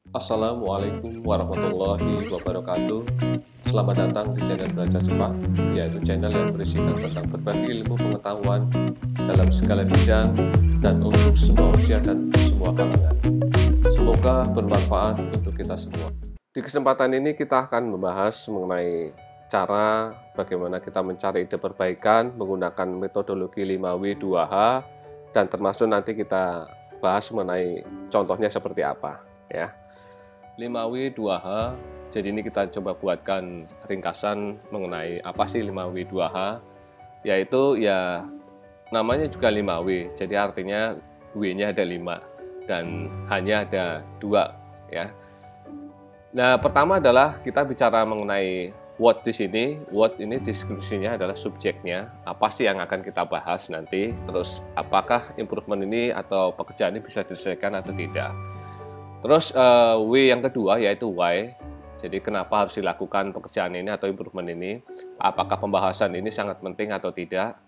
Assalamualaikum warahmatullahi wabarakatuh. Selamat datang di channel Belajar Cepat, yaitu channel yang berisikan tentang berbagai ilmu pengetahuan dalam segala bidang dan untuk semua usia dan semua kalangan. Semoga bermanfaat untuk kita semua. Di kesempatan ini kita akan membahas mengenai cara bagaimana kita mencari ide perbaikan menggunakan metodologi 5W 2H, dan termasuk nanti kita bahas mengenai contohnya seperti apa ya. 5W 2H, jadi ini kita coba buatkan ringkasan mengenai apa sih 5W 2H, yaitu ya namanya juga 5W, jadi artinya W-nya ada 5 dan hanya ada 2 ya. Nah, pertama adalah kita bicara mengenai what di sini. What ini deskripsinya adalah subjeknya, apa sih yang akan kita bahas nanti, terus apakah improvement ini atau pekerjaan ini bisa diselesaikan atau tidak. Terus W yang kedua yaitu why, jadi kenapa harus dilakukan pekerjaan ini atau improvement ini, apakah pembahasan ini sangat penting atau tidak.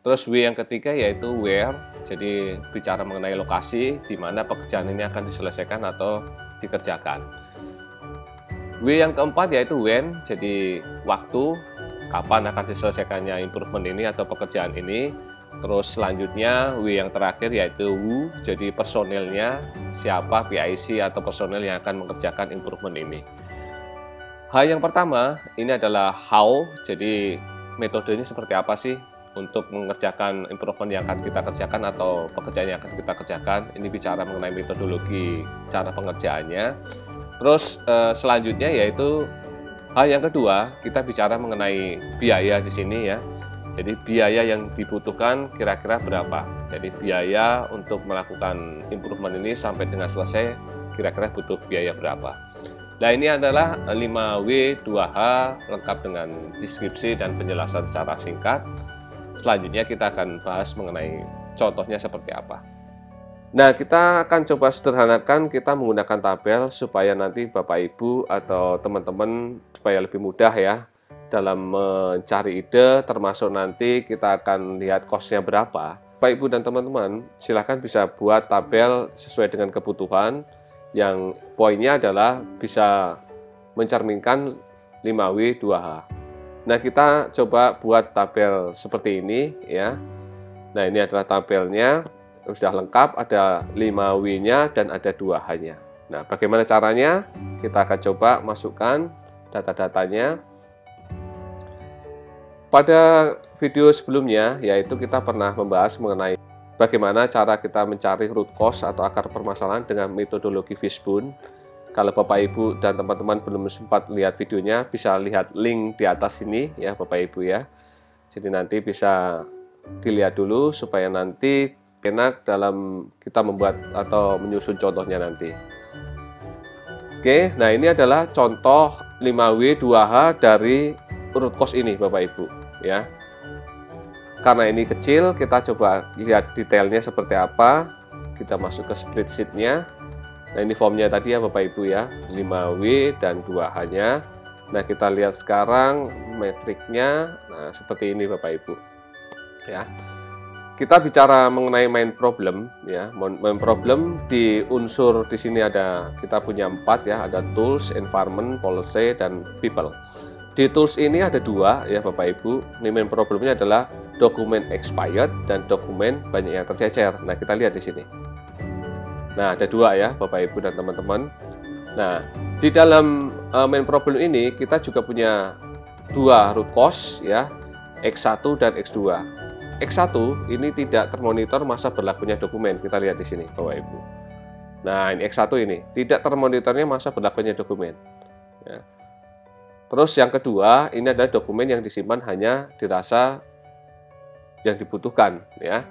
Terus W yang ketiga yaitu where, jadi bicara mengenai lokasi di mana pekerjaan ini akan diselesaikan atau dikerjakan. W yang keempat yaitu when, jadi waktu, kapan akan diselesaikannya improvement ini atau pekerjaan ini. Terus selanjutnya W yang terakhir yaitu who, jadi personilnya, siapa PIC atau personil yang akan mengerjakan improvement ini. H yang pertama ini adalah how, jadi metodenya seperti apa sih untuk mengerjakan improvement yang akan kita kerjakan atau pekerjaan yang akan kita kerjakan. Ini bicara mengenai metodologi cara pengerjaannya. Terus selanjutnya yaitu H yang kedua, kita bicara mengenai biaya di sini ya. Jadi biaya yang dibutuhkan kira-kira berapa. Jadi biaya untuk melakukan improvement ini sampai dengan selesai kira-kira butuh biaya berapa. Nah, ini adalah 5W 2H lengkap dengan deskripsi dan penjelasan secara singkat. Selanjutnya kita akan bahas mengenai contohnya seperti apa. Nah, kita akan coba sederhanakan, kita menggunakan tabel supaya nanti Bapak Ibu atau teman-teman supaya lebih mudah ya dalam mencari ide, termasuk nanti kita akan lihat cost-nya berapa. Bapak Ibu dan teman-teman silahkan bisa buat tabel sesuai dengan kebutuhan, yang poinnya adalah bisa mencerminkan 5W 2H. Nah, kita coba buat tabel seperti ini ya. Nah, ini adalah tabelnya, sudah lengkap, ada 5W-nya dan ada 2H-nya. Nah, bagaimana caranya? Kita akan coba masukkan data-datanya. Pada video sebelumnya, yaitu kita pernah membahas mengenai bagaimana cara kita mencari root cause atau akar permasalahan dengan metodologi Fishbone. Kalau Bapak Ibu dan teman-teman belum sempat lihat videonya, bisa lihat link di atas ini ya Bapak Ibu ya. Jadi nanti bisa dilihat dulu supaya nanti enak dalam kita membuat atau menyusun contohnya nanti. Oke, nah ini adalah contoh 5W 2H dari root cause ini Bapak Ibu ya. Karena ini kecil, kita coba lihat detailnya seperti apa. Kita masuk ke spreadsheet-nya. Nah, ini formnya tadi ya Bapak Ibu ya, 5W dan 2H-nya. Nah, kita lihat sekarang metriknya. Nah, seperti ini Bapak Ibu ya. Kita bicara mengenai main problem ya. Main problem di unsur di sini ada, kita punya 4 ya, ada tools, environment, policy, dan people. Di tools ini ada 2 ya Bapak Ibu. Ini main problemnya adalah dokumen expired dan dokumen banyak yang tercecer. Nah, kita lihat di sini. Nah, ada 2 ya Bapak Ibu dan teman-teman. Nah, di dalam main problem ini kita juga punya 2 root cause ya, X1 dan X2. X1 ini tidak termonitor masa berlakunya dokumen. Kita lihat di sini Bapak Ibu. Nah, ini X1 ini tidak termonitornya masa berlakunya dokumen ya. Terus yang kedua, ini adalah dokumen yang disimpan hanya dirasa yang dibutuhkan ya.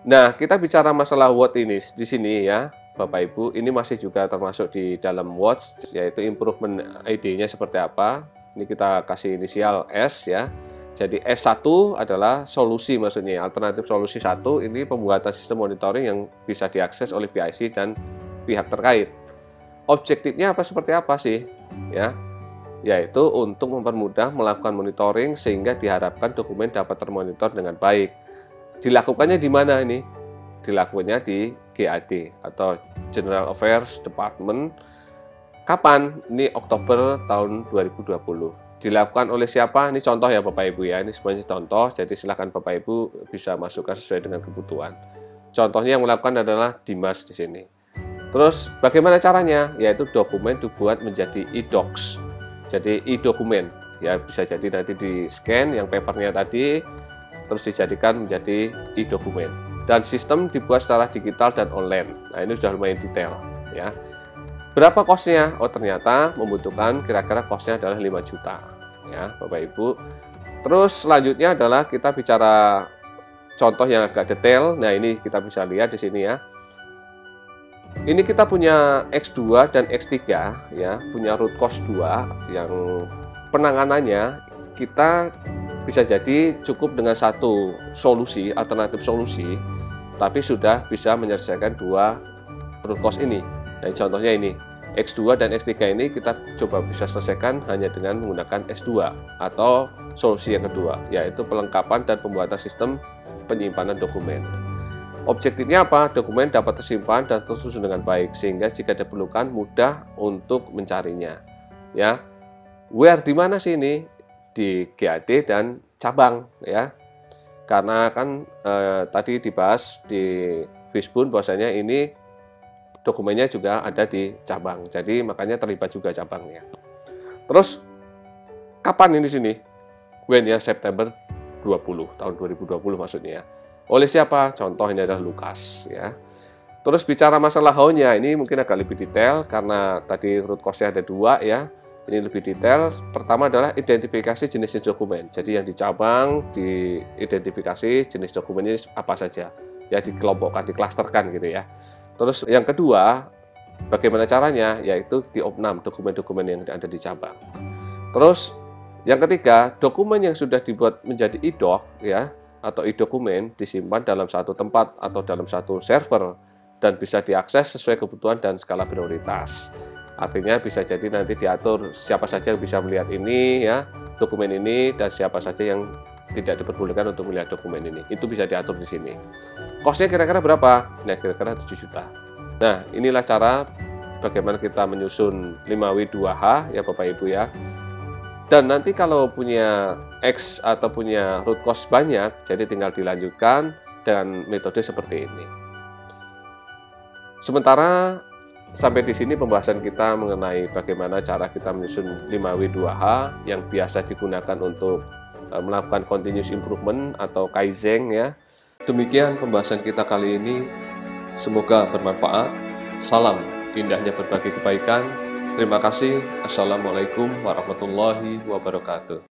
Nah, kita bicara masalah what ini di sini ya Bapak Ibu. Ini masih juga termasuk di dalam what, yaitu improvement ID-nya seperti apa. Ini kita kasih inisial S ya. Jadi S1 adalah solusi, maksudnya alternatif solusi 1 ini pembuatan sistem monitoring yang bisa diakses oleh PIC dan pihak terkait. Objektifnya seperti apa sih ya? Yaitu untuk mempermudah melakukan monitoring sehingga diharapkan dokumen dapat termonitor dengan baik. Dilakukannya di mana ini? Dilakukannya di GAD atau General Affairs Department Kapan? Ini Oktober tahun 2020. Dilakukan oleh siapa? Ini contoh ya Bapak Ibu ya. Ini semuanya contoh, jadi silakan Bapak Ibu bisa masukkan sesuai dengan kebutuhan. Contohnya yang melakukan adalah Dimas di sini. Terus bagaimana caranya? Yaitu dokumen dibuat menjadi e-docs. Jadi e-dokumen. Ya bisa jadi nanti di scan yang papernya tadi, terus dijadikan menjadi e-dokumen. Dan sistem dibuat secara digital dan online. Nah ini sudah lumayan detail ya. Berapa kosnya? Oh ternyata membutuhkan kira-kira kosnya adalah 5 juta ya Bapak Ibu. Terus selanjutnya adalah kita bicara contoh yang agak detail. Nah ini kita bisa lihat di sini ya. Ini kita punya X2 dan X3 ya, punya root cause 2 yang penanganannya kita bisa jadi cukup dengan satu solusi, alternatif solusi, tapi sudah bisa menyelesaikan dua root cause ini. Dan contohnya ini, X2 dan X3 ini kita coba bisa selesaikan hanya dengan menggunakan S2 atau solusi yang kedua, yaitu pelengkapan dan pembuatan sistem penyimpanan dokumen. Objektifnya apa? Dokumen dapat tersimpan dan tersusun dengan baik, sehingga jika diperlukan mudah untuk mencarinya. Ya, where di mana sih ini? Di GAD dan cabang ya. Karena kan tadi dibahas di Fishbone bahwasanya ini dokumennya juga ada di cabang, jadi makanya terlibat juga cabangnya. Terus kapan ini sini? When ya, September 20 tahun 2020 maksudnya. Oleh siapa? Contoh ini adalah Lukas ya. Terus bicara masalah how-nya ini mungkin agak lebih detail karena tadi root cause-nya ada dua ya. Ini lebih detail. Pertama adalah identifikasi jenis-jenis dokumen. Jadi yang di cabang diidentifikasi jenis dokumen ini apa saja. Ya dikelompokkan, diklasterkan gitu ya. Terus yang kedua, bagaimana caranya? Yaitu di opnam dokumen-dokumen yang ada di cabang. Terus yang ketiga, dokumen yang sudah dibuat menjadi e-doc ya atau e-dokumen disimpan dalam satu tempat atau dalam satu server dan bisa diakses sesuai kebutuhan dan skala prioritas. Artinya bisa jadi nanti diatur siapa saja yang bisa melihat ini ya, dokumen ini, dan siapa saja yang tidak diperbolehkan untuk melihat dokumen ini. Itu bisa diatur di sini. Kosnya kira-kira berapa? Nah, kira-kira 7 juta. Nah, inilah cara bagaimana kita menyusun 5W2H ya Bapak Ibu ya. Dan nanti kalau punya X atau punya root cause banyak, jadi tinggal dilanjutkan dengan metode seperti ini. Sementara sampai di sini pembahasan kita mengenai bagaimana cara kita menyusun 5W2H yang biasa digunakan untuk melakukan continuous improvement atau Kaizen ya. Demikian pembahasan kita kali ini. Semoga bermanfaat. Salam indahnya berbagi kebaikan. Terima kasih. Assalamualaikum warahmatullahi wabarakatuh.